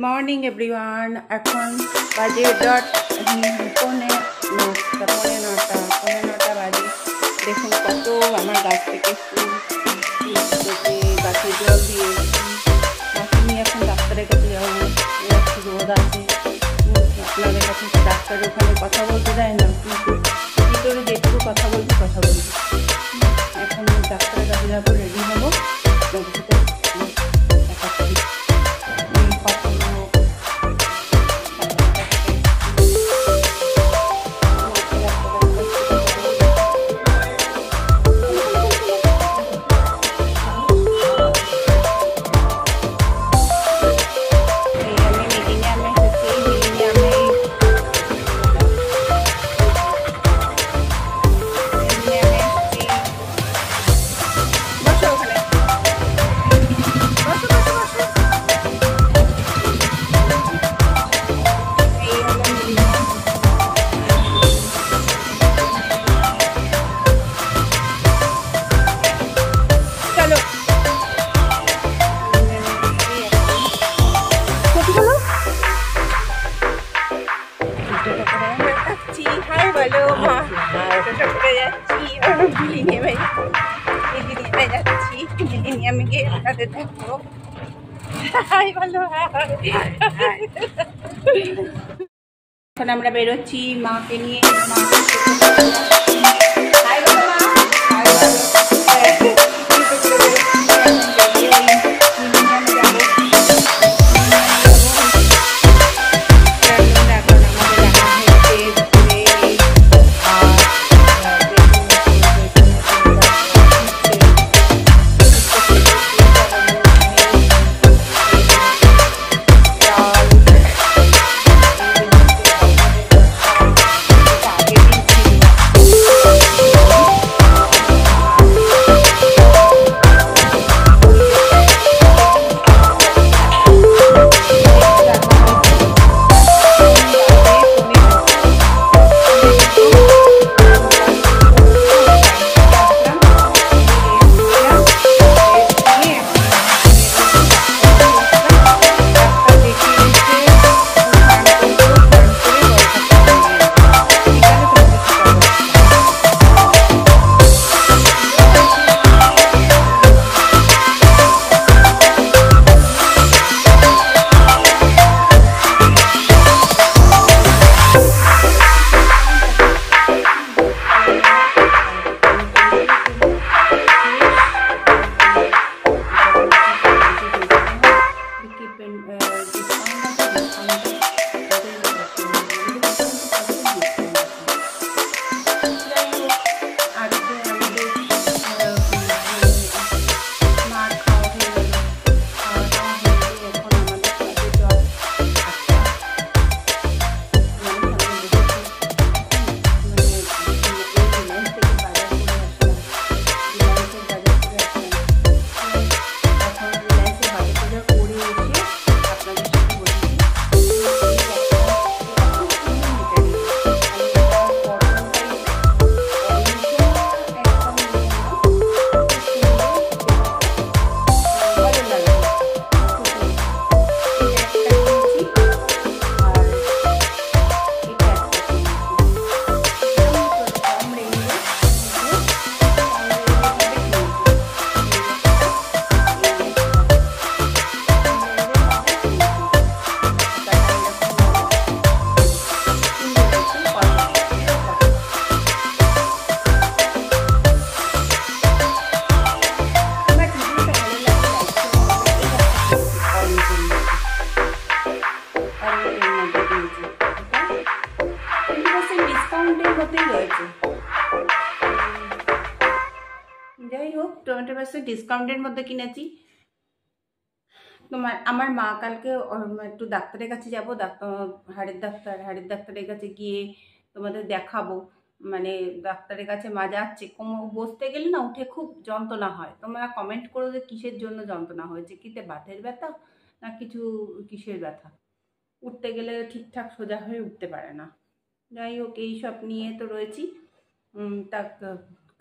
Morning everyone, এখন বাজে পৌনে নটা বাজে। দেখুন কত আমার গাছ থেকে ফুল গাছে জল দিয়ে মাকে নিয়ে এখন ডাক্তারের কাছে যাবো। একটু রোদ আছে, আপনাদের কাছে ডাক্তারের ওখানে কথা বলতে দেয় না, কিন্তু ভিতরে যেটুকু কথা বলছি এখন ডাক্তারের কাছে যাবো, রেডি হবো। এখন আমরা বেরোচ্ছি মাকে নিয়ে। যাই হোক 20% ডিসকাউন্টের মধ্যে কিনেছি। আমার মা কালকে একটু ডাক্তারের কাছে যাবো, হাড়ের ডাক্তারের কাছে গিয়ে তোমাদের দেখাবো। মানে ডাক্তারের কাছে মা যাচ্ছে, বসতে গেলে না উঠে খুব যন্ত্রণা হয়। তোমরা কমেন্ট করো যে কিসের জন্য যন্ত্রণা হয়েছে, কিতে বাতের ব্যথা না কিছু কিসের ব্যথা। উঠতে গেলে ঠিকঠাক সোজা হয়ে উঠতে পারে না। যাই হোক এইসব নিয়ে তো রয়েছি। তা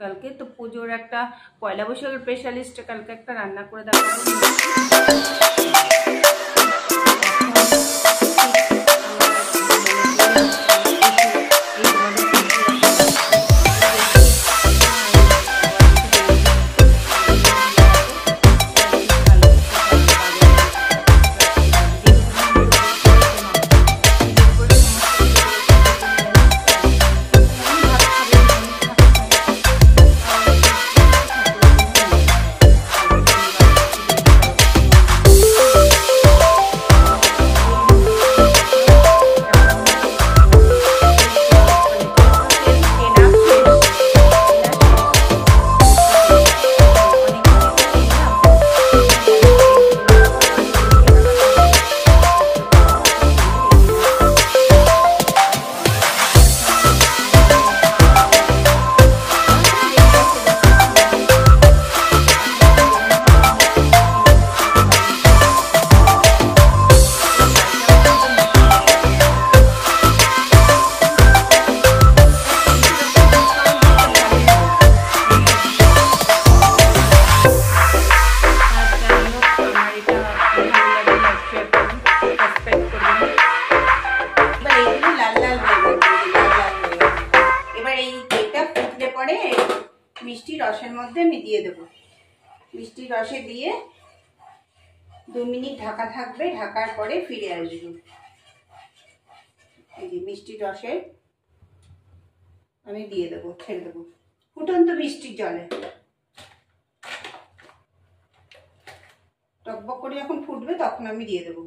কালকে তো পুজোর একটা পয়লা বৈশাখের স্পেশালিস্ট কালকে একটা রান্না করে দেখাবো। দিয়ে দেবো। মিষ্টির রসে দিয়ে 2 মিনিট ঢাকা থাকবে, ঢাকার পরে ফিরে আসবো। এই যে মিষ্টির রসে আমি দিয়ে দেবো, ছেড়ে দেবো ফুটন্ত মিষ্টির জলে। টকবক করে যখন ফুটবে তখন আমি দিয়ে দেবো।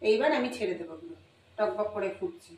এইবার আমি ছেড়ে দেবো, টকবক করে ফুটছে।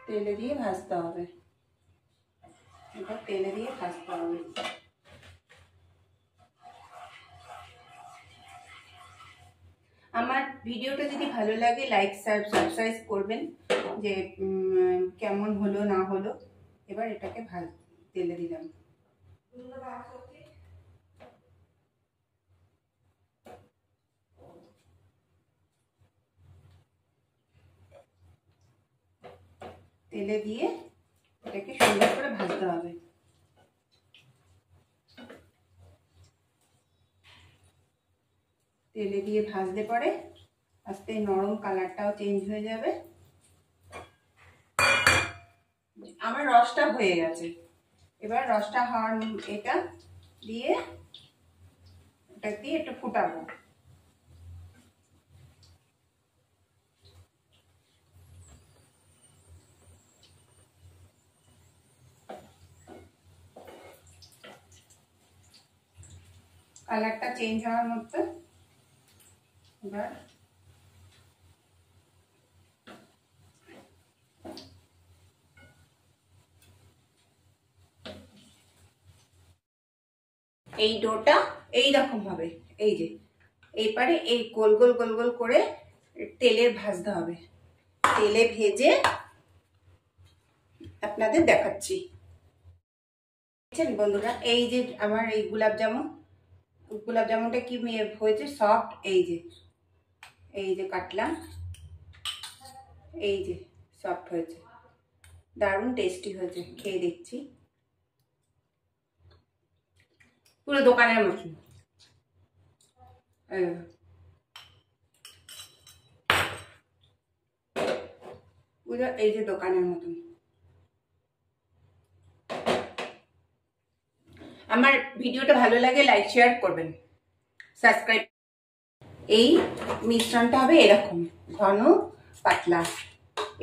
তেলে দিয়ে ভাজতে হবে, এটা তেলে দিয়ে ভাজতে হবে। আমার ভিডিওটা যদি ভালো লাগে লাইক সাবস্ক্রাইব করবেন, যে কেমন হলো না হলো। এবার এটাকে তেলে দিলাম। তেলে দিয়ে এটাকে সুন্দর করে ভাজতে হবে। তেলে দিয়ে ভাজলে পরে আস্তে নরম কালারটাও চেঞ্জ হয়ে যাবে। আমার রসটা হয়ে গেছে। এবার রসটা হওয়ার এটা দিয়ে একটু ফুটাবো। কালারটা চেঞ্জ হওয়ার মতো। এবার এই ডোটা এই রকম হবে। এই যে এইবারে এই গোল গোল গোল গোল করে তেলে ভাজতে হবে। তেলে ভেজে আপনাদের দেখাচ্ছি। বন্ধুরা, এই যে আমার এই গোলাপ জামুনটা কি হয়েছে সফট। এই যে কাটলাম, এই যে সফট হয়েছে, দারুণ টেস্টি হয়েছে। খেয়ে দেখছি, পুরো দোকানের মতন। পুরো এই যে দোকানের মতন। আমার ভিডিওটা ভালো লাগে লাইক শেয়ার করবেন, সাবস্ক্রাইব। এই মিশ্রণটা হবে এরকম ঘন পাতলা।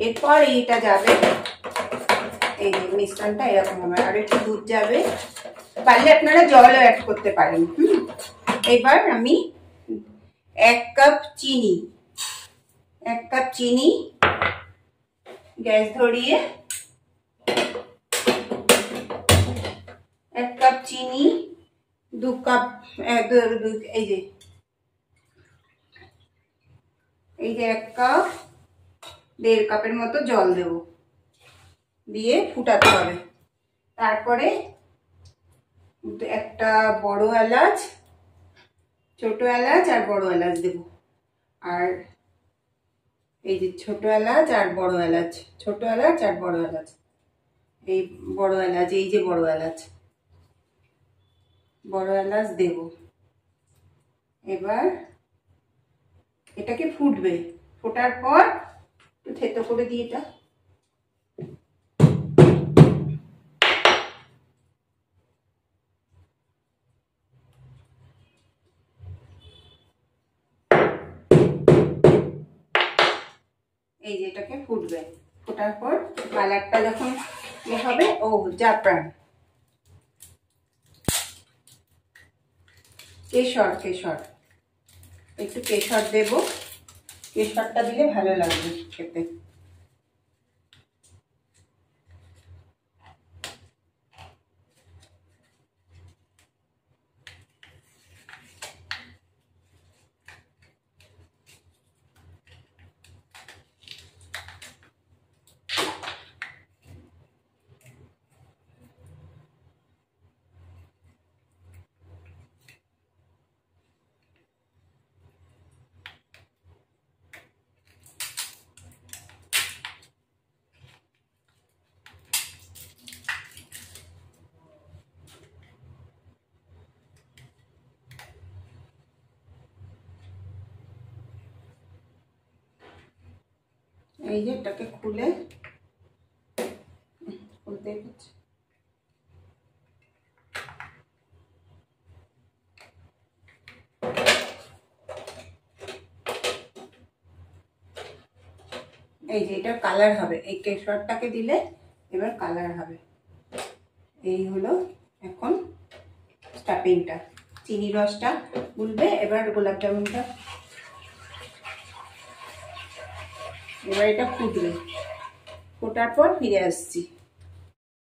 এরপর এইটা যাবে, এই যে মিশ্রণটা এরকম হবে। আর একটু দুধ যাবে, পারলে আপনারা জলও অ্যাড করতে পারেন। এবার আমি 1 কাপ চিনি গ্যাস ধরিয়ে 1 কাপ চিনি, 2 কাপ এই যে 1 কাপ 1.5 কাপের মতো জল দেব, দিয়ে ফুটাতে হবে। তারপরে একটা বড় এলাচ, ছোট এলাচ আর বড় এলাচ দেব। আর এই যে ছোট এলাচ আর বড় এলাচ, এই বড় এলাচ, এই যে বড় এলাচ, বড় এলাচ দেব। এবার এটাকে ফুটবে, ফোটার পর একটু থেতো করে দিই এটা। এই যে এটাকে ফুটবে, ফোটার পর কালারটা যখন ইয়ে হবে, ও জাফরান, কেশর, কেশর একটু কেশর দেব, কেশরটা দিলে ভালো লাগবে খেতে। এই যে এটাকে খুলে, খুলতে হচ্ছে, এই যে এটা কালার হবে, এই কেশরটাকে দিলে এবার কালার হবে। এই হলো এখন স্টাফিংটা, চিনি রসটা গুলবে। এবার গোলাপ জামুনটা, এবার এটা ফুটবে, ফোটার পর ফিরে আসছি।